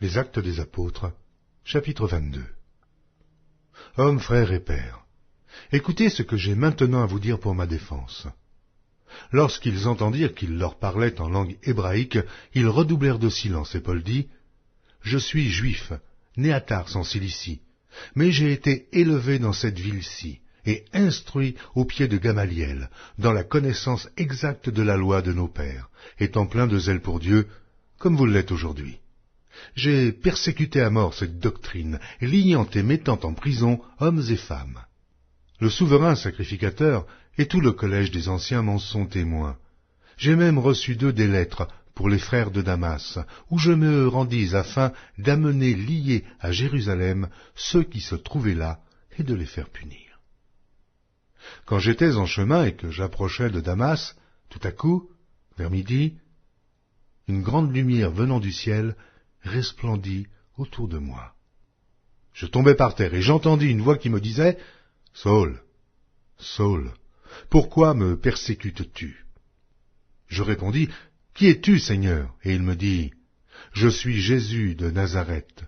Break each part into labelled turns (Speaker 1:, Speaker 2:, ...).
Speaker 1: Les Actes des Apôtres, chapitre 22. Hommes, frères et pères, écoutez ce que j'ai maintenant à vous dire pour ma défense. Lorsqu'ils entendirent qu'il leur parlait en langue hébraïque, ils redoublèrent de silence, et Paul dit, « Je suis juif, né à Tars en Cilicie, mais j'ai été élevé dans cette ville-ci, et instruit au pied de Gamaliel, dans la connaissance exacte de la loi de nos pères, étant plein de zèle pour Dieu, comme vous l'êtes aujourd'hui. J'ai persécuté à mort cette doctrine, liant et mettant en prison hommes et femmes. Le souverain sacrificateur et tout le collège des anciens m'en sont témoins. J'ai même reçu d'eux des lettres pour les frères de Damas, où je me rendis afin d'amener liés à Jérusalem ceux qui se trouvaient là et de les faire punir. Quand j'étais en chemin et que j'approchais de Damas, tout à coup, vers midi, une grande lumière venant du ciel resplendit autour de moi. Je tombai par terre et j'entendis une voix qui me disait, « Saul, Saul, pourquoi me persécutes-tu » Je répondis, « Qui es-tu, Seigneur » Et il me dit, « Je suis Jésus de Nazareth,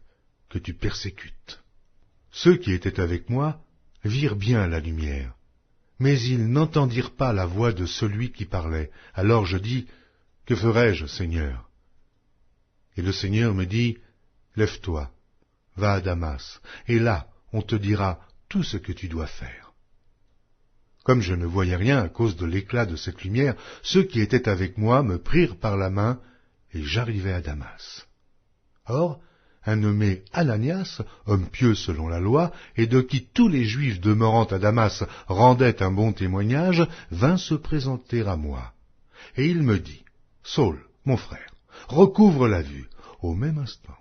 Speaker 1: que tu persécutes. » Ceux qui étaient avec moi virent bien la lumière, mais ils n'entendirent pas la voix de celui qui parlait. Alors je dis, « Que ferai-je, Seigneur » Et le Seigneur me dit, « Lève-toi, va à Damas, et là on te dira tout ce que tu dois faire. » Comme je ne voyais rien à cause de l'éclat de cette lumière, ceux qui étaient avec moi me prirent par la main, et j'arrivai à Damas. Or, un nommé Ananias, homme pieux selon la loi, et de qui tous les Juifs demeurant à Damas rendaient un bon témoignage, vint se présenter à moi. Et il me dit, « Saul, mon frère, recouvre la vue. » Au même instant,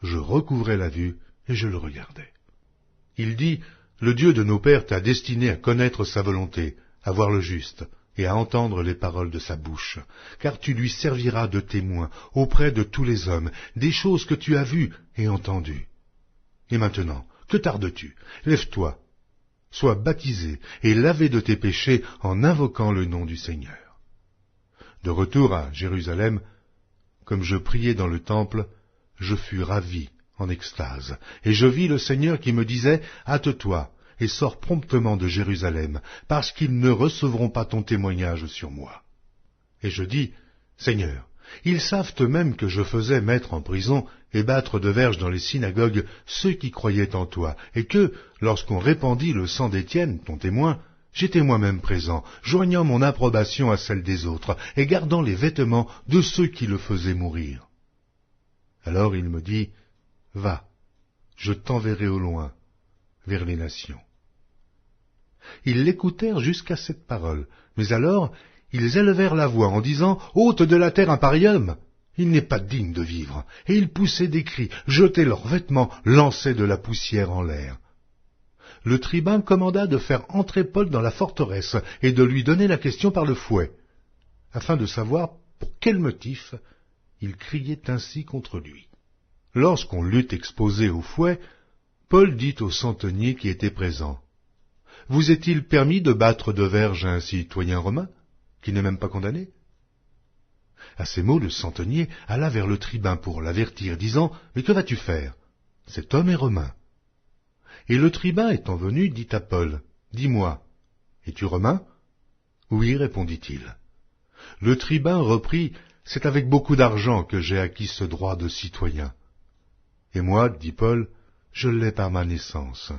Speaker 1: je recouvrai la vue et je le regardai. Il dit, « Le Dieu de nos pères t'a destiné à connaître sa volonté, à voir le juste et à entendre les paroles de sa bouche, car tu lui serviras de témoin auprès de tous les hommes des choses que tu as vues et entendues. Et maintenant, que tardes-tu? Lève-toi, sois baptisé et lavé de tes péchés en invoquant le nom du Seigneur. » De retour à Jérusalem, comme je priais dans le temple, je fus ravi en extase, et je vis le Seigneur qui me disait, « Hâte-toi et sors promptement de Jérusalem, parce qu'ils ne recevront pas ton témoignage sur moi. » Et je dis, « Seigneur, ils savent eux-mêmes que je faisais mettre en prison et battre de verges dans les synagogues ceux qui croyaient en toi, et que, lorsqu'on répandit le sang d'Étienne, ton témoin, j'étais moi-même présent, joignant mon approbation à celle des autres, et gardant les vêtements de ceux qui le faisaient mourir. » Alors il me dit, « Va, je t'enverrai au loin, vers les nations. » Ils l'écoutèrent jusqu'à cette parole, mais alors ils élevèrent la voix en disant, « Ôte de la terre un pareil homme, il n'est pas digne de vivre. » Et ils poussaient des cris, jetaient leurs vêtements, lançaient de la poussière en l'air. Le tribun commanda de faire entrer Paul dans la forteresse et de lui donner la question par le fouet, afin de savoir pour quel motif il criait ainsi contre lui. Lorsqu'on l'eut exposé au fouet, Paul dit au centenier qui était présent, « Vous est-il permis de battre de verges un citoyen romain, qui n'est même pas condamné ?» À ces mots, le centenier alla vers le tribun pour l'avertir, disant, « Mais que vas-tu faire? Cet homme est romain. » Et le tribun étant venu, dit à Paul, « Dis-moi, es-tu romain ?» « Oui, répondit-il. » Le tribun reprit, « C'est avec beaucoup d'argent que j'ai acquis ce droit de citoyen. » « Et moi, dit Paul, je l'ai par ma naissance. »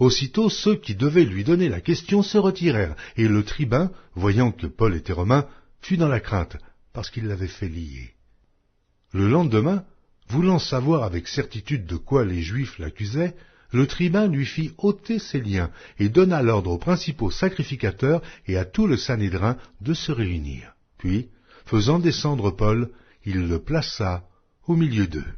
Speaker 1: Aussitôt ceux qui devaient lui donner la question se retirèrent, et le tribun, voyant que Paul était romain, fut dans la crainte, parce qu'il l'avait fait lier. Le lendemain, voulant savoir avec certitude de quoi les Juifs l'accusaient, le tribun lui fit ôter ses liens, et donna l'ordre aux principaux sacrificateurs et à tout le Sanhédrin de se réunir. Puis, faisant descendre Paul, il le plaça au milieu d'eux.